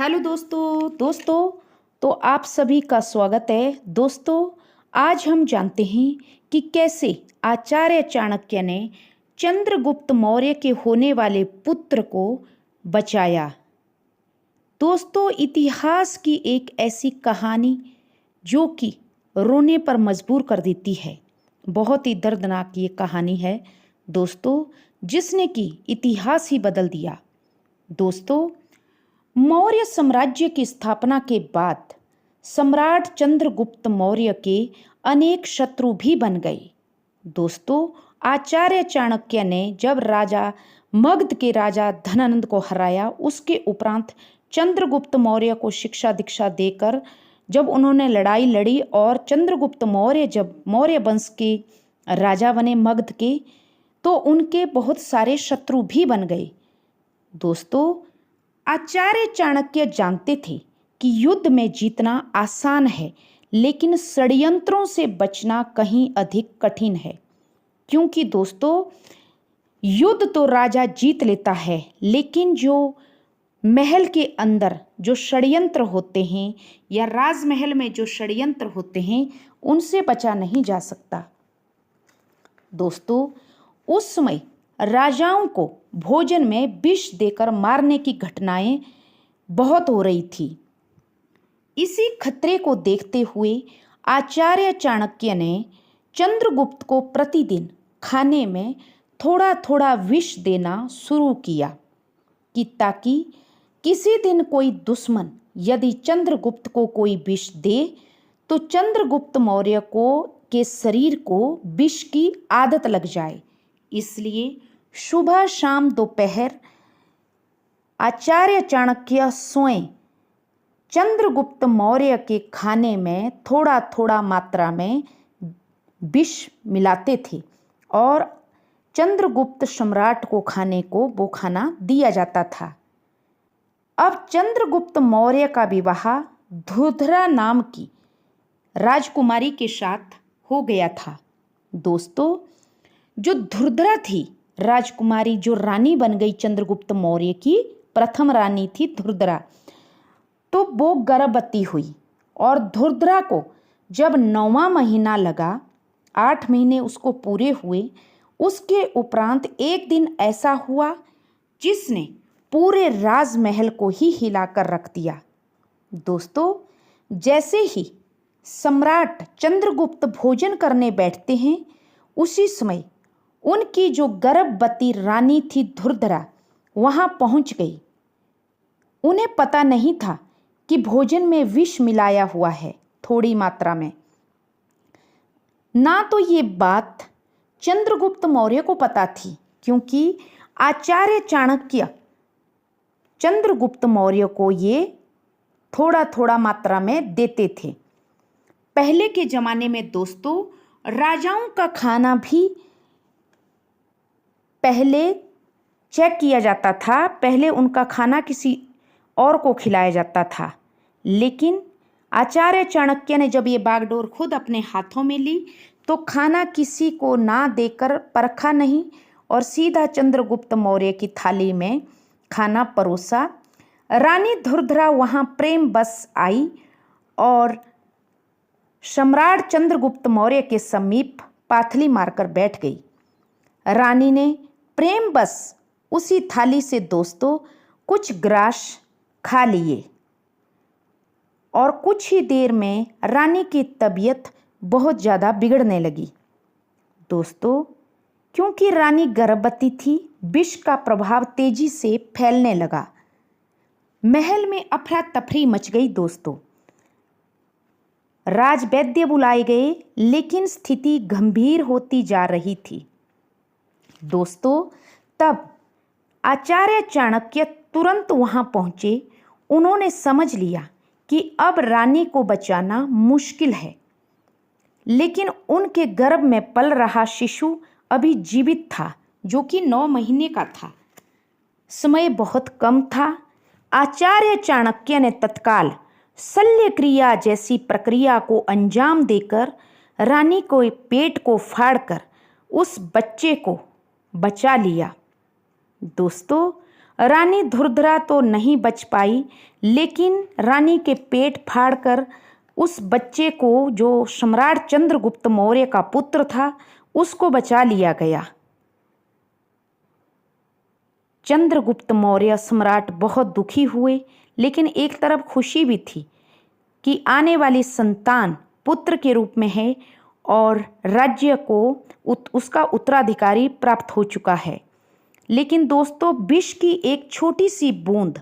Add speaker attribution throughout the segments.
Speaker 1: Hello दोस्तों तो आप सभी का स्वागत है। दोस्तों आज हम जानते हैं कि कैसे आचार्य चाणक्य ने चंद्रगुप्त मौर्य के होने वाले पुत्र को बचाया। दोस्तों इतिहास की एक ऐसी कहानी जो कि रोने पर मजबूर कर देती है। बहुत ही दर्दनाक ये कहानी है दोस्तों, जिसने कि इतिहास ही बदल दिया। दोस्तों मौर्य साम्राज्य की स्थापना के बाद सम्राट चंद्रगुप्त मौर्य के अनेक शत्रु भी बन गए। दोस्तों आचार्य चाणक्य ने जब राजा मगध के राजा धनानंद को हराया, उसके उपरांत चंद्रगुप्त मौर्य को शिक्षा दीक्षा देकर जब उन्होंने लड़ाई लड़ी और चंद्रगुप्त मौर्य जब मौर्य वंश के राजा बने मगध के, तो उनके बहुत सारे शत्रु भी बन गए। दोस्तों आचार्य चाणक्य जानते थे कि युद्ध में जीतना आसान है, लेकिन षड्यंत्रों से बचना कहीं अधिक कठिन है। क्योंकि दोस्तों युद्ध तो राजा जीत लेता है, लेकिन जो महल के अंदर जो षड्यंत्र होते हैं या राजमहल में जो षड्यंत्र होते हैं, उनसे बचा नहीं जा सकता। दोस्तों उस समय राजाओं को भोजन में विष देकर मारने की घटनाएं बहुत हो रही थी। इसी खतरे को देखते हुए आचार्य चाणक्य ने चंद्रगुप्त को प्रतिदिन खाने में थोड़ा थोड़ा विष देना शुरू किया कि ताकि किसी दिन कोई दुश्मन यदि चंद्रगुप्त को कोई विष दे तो चंद्रगुप्त मौर्य को के शरीर को विष की आदत लग जाए। इसलिए सुबह शाम दोपहर आचार्य चाणक्य स्वयं चंद्रगुप्त मौर्य के खाने में थोड़ा थोड़ा मात्रा में विष मिलाते थे और चंद्रगुप्त सम्राट को खाने को वो खाना दिया जाता था। अब चंद्रगुप्त मौर्य का विवाह धुरंधरा नाम की राजकुमारी के साथ हो गया था। दोस्तों जो धुरंधरा थी राजकुमारी, जो रानी बन गई चंद्रगुप्त मौर्य की प्रथम रानी थी धुरंधरा, तो वो गर्भवती हुई और धुरंधरा को जब 9वां महीना लगा, 8 महीने उसको पूरे हुए, उसके उपरांत एक दिन ऐसा हुआ जिसने पूरे राजमहल को ही हिलाकर रख दिया। दोस्तों जैसे ही सम्राट चंद्रगुप्त भोजन करने बैठते हैं, उसी समय उनकी जो गर्भवती रानी थी धुरंधरा वहां पहुंच गई। उन्हें पता नहीं था कि भोजन में विष मिलाया हुआ है थोड़ी मात्रा में। ना तो ये बात चंद्रगुप्त मौर्य को पता थी, क्योंकि आचार्य चाणक्य चंद्रगुप्त मौर्य को ये थोड़ा थोड़ा मात्रा में देते थे। पहले के जमाने में दोस्तों राजाओं का खाना भी पहले चेक किया जाता था, पहले उनका खाना किसी और को खिलाया जाता था। लेकिन आचार्य चाणक्य ने जब ये बागडोर खुद अपने हाथों में ली तो खाना किसी को ना देकर परखा नहीं और सीधा चंद्रगुप्त मौर्य की थाली में खाना परोसा। रानी धुरंधरा वहाँ प्रेम बस आई और सम्राट चंद्रगुप्त मौर्य के समीप पाथली मारकर बैठ गई। रानी ने प्रेम बस उसी थाली से दोस्तों कुछ ग्रास खा लिए और कुछ ही देर में रानी की तबीयत बहुत ज़्यादा बिगड़ने लगी। दोस्तों क्योंकि रानी गर्भवती थी, विष का प्रभाव तेजी से फैलने लगा। महल में अफरा तफरी मच गई। दोस्तों राजवैद्य बुलाए गए, लेकिन स्थिति गंभीर होती जा रही थी। दोस्तों तब आचार्य चाणक्य तुरंत वहां पहुंचे। उन्होंने समझ लिया कि अब रानी को बचाना मुश्किल है, लेकिन उनके गर्भ में पल रहा शिशु अभी जीवित था, जो कि 9 महीने का था। समय बहुत कम था। आचार्य चाणक्य ने तत्काल शल्य क्रिया जैसी प्रक्रिया को अंजाम देकर रानी को पेट को फाड़कर उस बच्चे को बचा लिया। दोस्तों रानी धुरधरा तो नहीं बच पाई, लेकिन रानी के पेट फाड़कर उस बच्चे को, जो सम्राट चंद्रगुप्त मौर्य का पुत्र था, उसको बचा लिया गया। चंद्रगुप्त मौर्य सम्राट बहुत दुखी हुए, लेकिन एक तरफ खुशी भी थी कि आने वाली संतान पुत्र के रूप में है और राज्य को उसका उत्तराधिकारी प्राप्त हो चुका है। लेकिन दोस्तों, विष की एक छोटी सी बूंद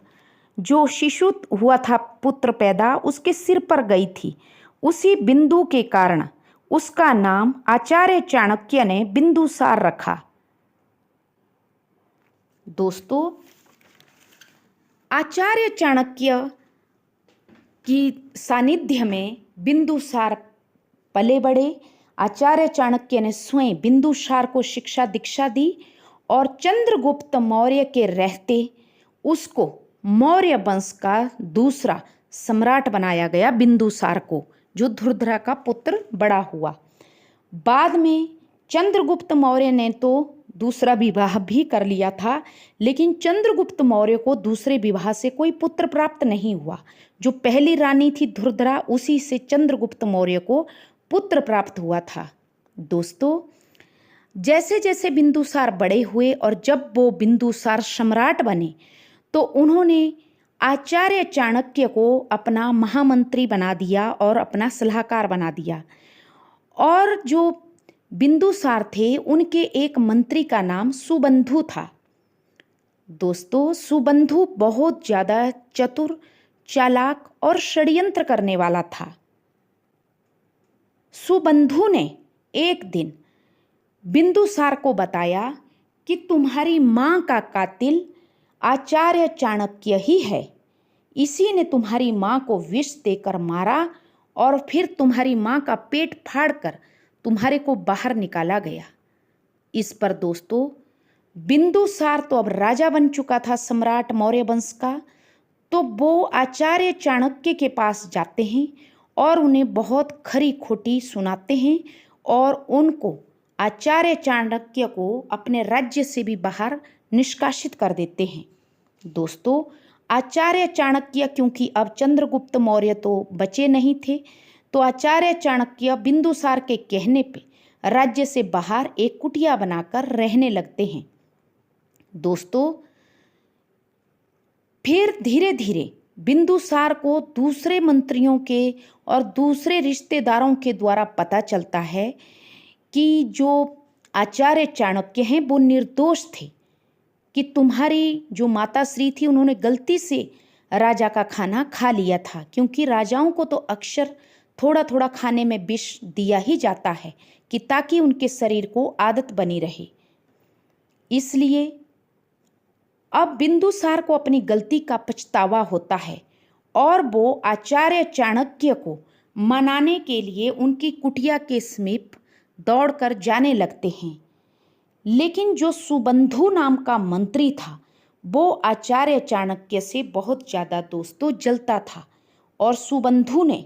Speaker 1: जो शिशु हुआ था पुत्र पैदा, उसके सिर पर गई थी। उसी बिंदु के कारण उसका नाम आचार्य चाणक्य ने बिंदुसार रखा। दोस्तों, आचार्य चाणक्य की सानिध्य में बिंदुसार पले बढ़े। आचार्य चाणक्य ने स्वयं बिंदुसार को शिक्षा दीक्षा दी और चंद्रगुप्त मौर्य के रहते उसको मौर्य वंश का दूसरा सम्राट बनाया गया, बिंदुसार को, जो धुरधरा का पुत्र बड़ा हुआ। बाद में चंद्रगुप्त मौर्य ने तो दूसरा विवाह भी कर लिया था, लेकिन चंद्रगुप्त मौर्य को दूसरे विवाह से कोई पुत्र प्राप्त नहीं हुआ। जो पहली रानी थी धुरधरा, उसी से चंद्रगुप्त मौर्य को पुत्र प्राप्त हुआ था। दोस्तों, जैसे जैसे बिंदुसार बड़े हुए और जब वो बिंदुसार सम्राट बने, तो उन्होंने आचार्य चाणक्य को अपना महामंत्री बना दिया और अपना सलाहकार बना दिया। और जो बिंदुसार थे, उनके एक मंत्री का नाम सुबंधु था। दोस्तों, सुबंधु बहुत ज़्यादा चतुर, चालाक और षड्यंत्र करने वाला था। सुबंधु ने एक दिन बिंदुसार को बताया कि तुम्हारी माँ का कातिल आचार्य चाणक्य ही है। इसी ने तुम्हारी माँ को विष देकर मारा और फिर तुम्हारी माँ का पेट फाड़कर तुम्हारे को बाहर निकाला गया। इस पर दोस्तों, बिंदुसार तो अब राजा बन चुका था, सम्राट मौर्य वंश का। तो वो आचार्य चाणक्य के पास जाते हैं और उन्हें बहुत खरी खोटी सुनाते हैं और उनको, आचार्य चाणक्य को, अपने राज्य से भी बाहर निष्कासित कर देते हैं। दोस्तों, आचार्य चाणक्य, क्योंकि अब चंद्रगुप्त मौर्य तो बचे नहीं थे, तो आचार्य चाणक्य बिंदुसार के कहने पे राज्य से बाहर एक कुटिया बनाकर रहने लगते हैं। दोस्तों, फिर धीरे धीरे बिंदुसार को दूसरे मंत्रियों के और दूसरे रिश्तेदारों के द्वारा पता चलता है कि जो आचार्य चाणक्य हैं वो निर्दोष थे, कि तुम्हारी जो माताश्री थी उन्होंने गलती से राजा का खाना खा लिया था, क्योंकि राजाओं को तो अक्सर थोड़ा थोड़ा खाने में विष दिया ही जाता है कि ताकि उनके शरीर को आदत बनी रहे। इसलिए अब बिंदुसार को अपनी गलती का पछतावा होता है और वो आचार्य चाणक्य को मनाने के लिए उनकी कुटिया के समीप दौड़कर जाने लगते हैं। लेकिन जो सुबंधु नाम का मंत्री था, वो आचार्य चाणक्य से बहुत ज़्यादा दोस्तों जलता था। और सुबंधु ने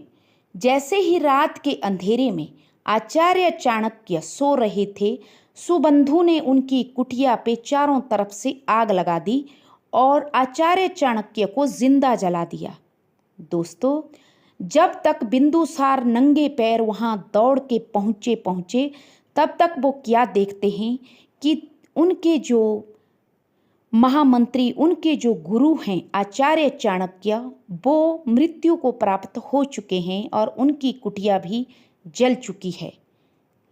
Speaker 1: जैसे ही रात के अंधेरे में आचार्य चाणक्य सो रहे थे, सुबंधु ने उनकी कुटिया पे चारों तरफ से आग लगा दी और आचार्य चाणक्य को जिंदा जला दिया। दोस्तों, जब तक बिंदुसार नंगे पैर वहाँ दौड़ के पहुँचे तब तक वो क्या देखते हैं कि उनके जो महामंत्री, उनके जो गुरु हैं आचार्य चाणक्य, वो मृत्यु को प्राप्त हो चुके हैं और उनकी कुटिया भी जल चुकी है।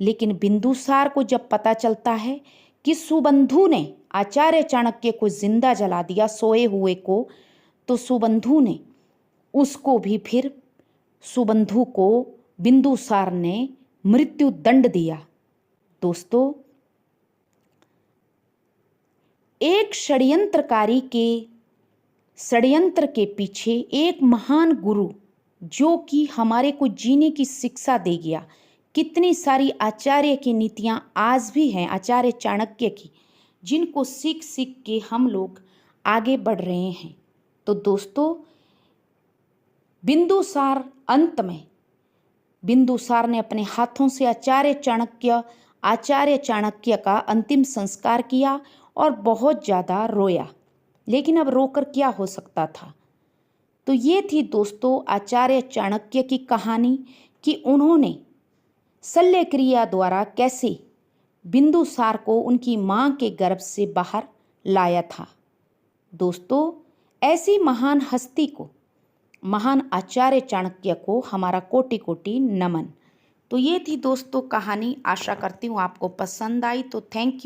Speaker 1: लेकिन बिंदुसार को जब पता चलता है कि सुबंधु ने आचार्य चाणक्य को जिंदा जला दिया, सोए हुए को, तो सुबंधु ने उसको भी फिर, सुबंधु को बिंदुसार ने मृत्यु दंड दिया। दोस्तों, एक षड्यंत्रकारी के षड्यंत्र के पीछे एक महान गुरु, जो कि हमारे को जीने की शिक्षा दे गया। कितनी सारी आचार्य की नीतियाँ आज भी हैं, आचार्य चाणक्य की, जिनको सीख सीख के हम लोग आगे बढ़ रहे हैं। तो दोस्तों, बिंदुसार अंत में बिंदुसार ने अपने हाथों से आचार्य चाणक्य का अंतिम संस्कार किया और बहुत ज़्यादा रोया। लेकिन अब रोकर क्या हो सकता था। तो ये थी दोस्तों आचार्य चाणक्य की कहानी कि उन्होंने शल्य क्रिया द्वारा कैसे बिंदुसार को उनकी मां के गर्भ से बाहर लाया था। दोस्तों ऐसी महान हस्ती को, महान आचार्य चाणक्य को हमारा कोटि कोटि नमन। तो ये थी दोस्तों कहानी। आशा करती हूँ आपको पसंद आई। तो थैंक यू।